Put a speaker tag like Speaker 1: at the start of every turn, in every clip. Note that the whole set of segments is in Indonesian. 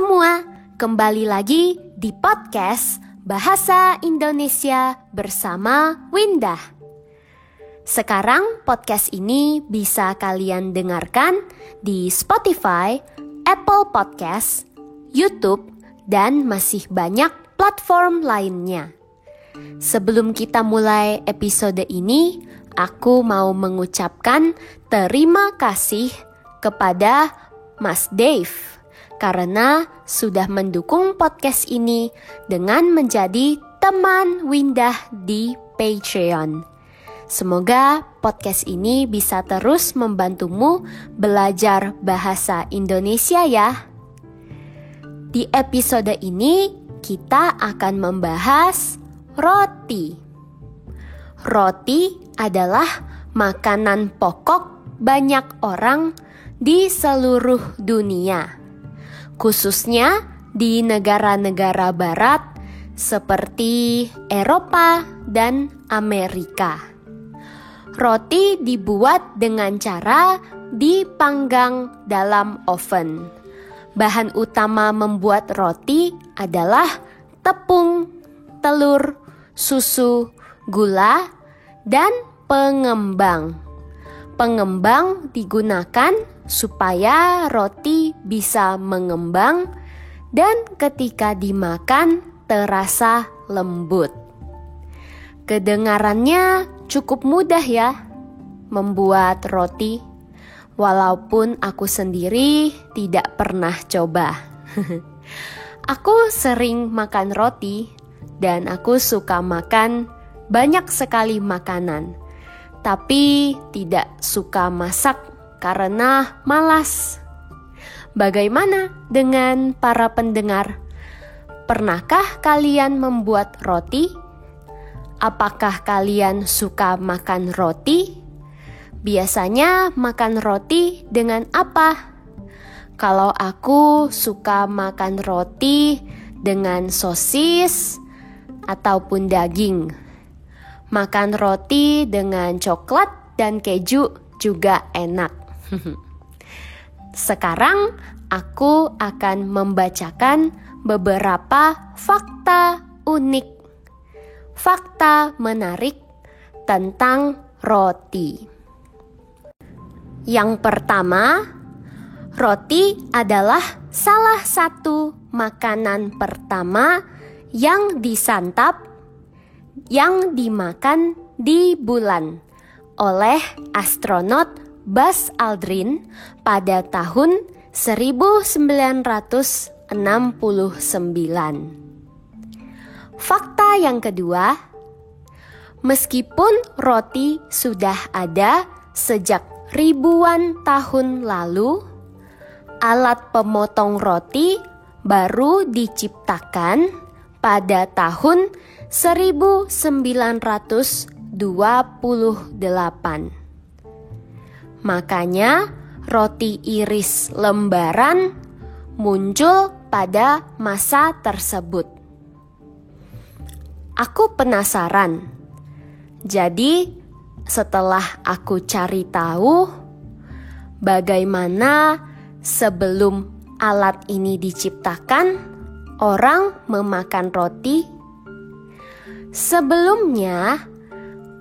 Speaker 1: semua, kembali lagi di podcast Bahasa Indonesia bersama Windah. Sekarang podcast ini bisa kalian dengarkan di Spotify, Apple Podcast, YouTube, dan masih banyak platform lainnya. Sebelum kita mulai episode ini, aku mau mengucapkan terima kasih kepada Mas Dave karena sudah mendukung podcast ini dengan menjadi teman Windah di Patreon. Semoga podcast ini bisa terus membantumu belajar bahasa Indonesia ya. Di episode ini kita akan membahas roti. Roti adalah makanan pokok banyak orang di seluruh dunia, khususnya di negara-negara barat seperti Eropa dan Amerika. Roti dibuat dengan cara dipanggang dalam oven. Bahan utama membuat roti adalah tepung, telur, susu, gula, dan pengembang. Pengembang digunakan supaya roti bisa mengembang dan ketika dimakan terasa lembut. Kedengarannya cukup mudah ya membuat roti, walaupun aku sendiri tidak pernah coba. Aku sering makan roti dan aku suka makan banyak sekali makanan, tapi tidak suka masak karena malas. Bagaimana dengan para pendengar? Pernahkah kalian membuat roti? Apakah kalian suka makan roti? Biasanya makan roti dengan apa? Kalau aku suka makan roti dengan sosis ataupun daging. Makan roti dengan coklat dan keju juga enak. Sekarang aku akan membacakan beberapa fakta unik, fakta menarik tentang roti. Yang pertama, roti adalah salah satu makanan pertama yang disantap, yang dimakan di bulan oleh astronot Buzz Aldrin pada tahun 1969. Fakta yang kedua, meskipun roti sudah ada sejak ribuan tahun lalu, alat pemotong roti baru diciptakan pada tahun 1928. Makanya roti iris lembaran muncul pada masa tersebut. Aku penasaran. Jadi setelah aku cari tahu bagaimana sebelum alat ini diciptakan, orang memakan roti. Sebelumnya,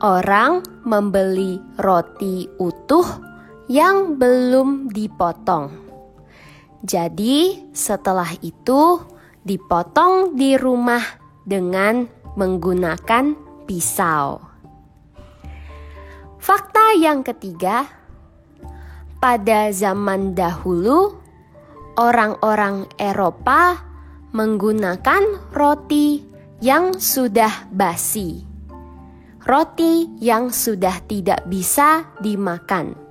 Speaker 1: orang membeli roti utuh yang belum dipotong. Jadi, setelah itu dipotong di rumah dengan menggunakan pisau. Fakta yang ketiga, pada zaman dahulu, orang-orang Eropa menggunakan roti yang sudah basi, roti yang sudah tidak bisa dimakan.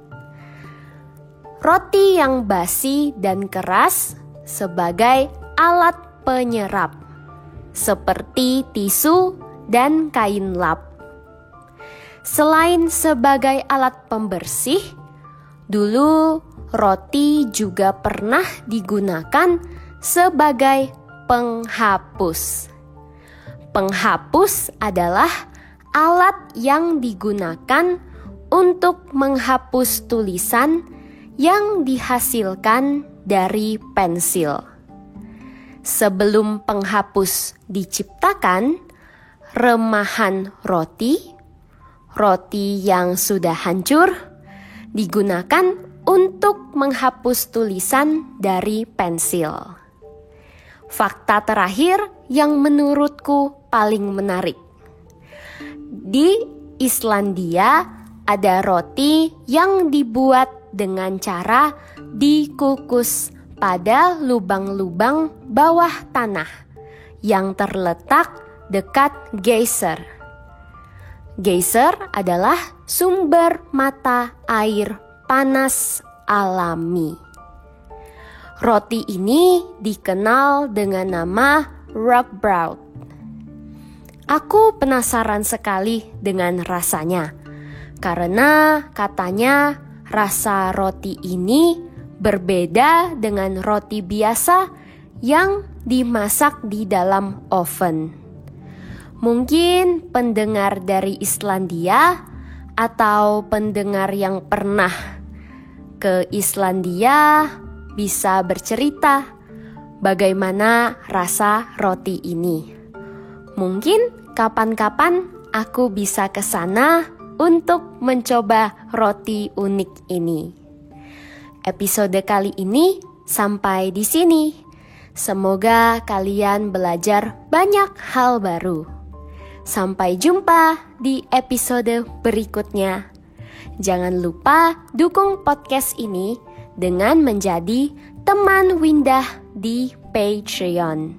Speaker 1: Roti yang basi dan keras sebagai alat penyerap, seperti tisu dan kain lap. Selain sebagai alat pembersih, dulu roti juga pernah digunakan sebagai penghapus. Penghapus adalah alat yang digunakan untuk menghapus tulisan yang dihasilkan dari pensil. Sebelum penghapus diciptakan, remahan roti yang sudah hancur, digunakan untuk menghapus tulisan dari pensil. Fakta terakhir yang menurutku paling menarik. Di Islandia ada roti yang dibuat dengan cara dikukus pada lubang-lubang bawah tanah yang terletak dekat geyser. Geyser adalah sumber mata air panas alami. Roti ini dikenal dengan nama rugbrauд. Aku penasaran sekali dengan rasanya, karena katanya rasa roti ini berbeda dengan roti biasa yang dimasak di dalam oven. Mungkin pendengar dari Islandia atau pendengar yang pernah ke Islandia bisa bercerita bagaimana rasa roti ini. Mungkin kapan-kapan aku bisa ke sana untuk mencoba roti unik ini. Episode kali ini sampai di sini. Semoga kalian belajar banyak hal baru. Sampai jumpa di episode berikutnya. Jangan lupa dukung podcast ini dengan menjadi teman Windah di Patreon.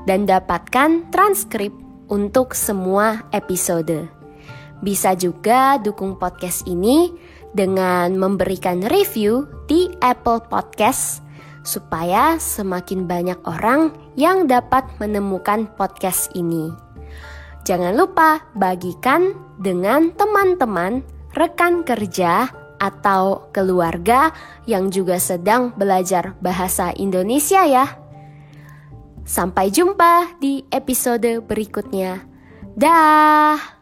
Speaker 1: Dan dapatkan transkrip untuk semua episode. Bisa juga dukung podcast ini dengan memberikan review di Apple Podcast supaya semakin banyak orang yang dapat menemukan podcast ini. Jangan lupa bagikan dengan teman-teman, rekan kerja, atau keluarga yang juga sedang belajar bahasa Indonesia ya. Sampai jumpa di episode berikutnya. Dah.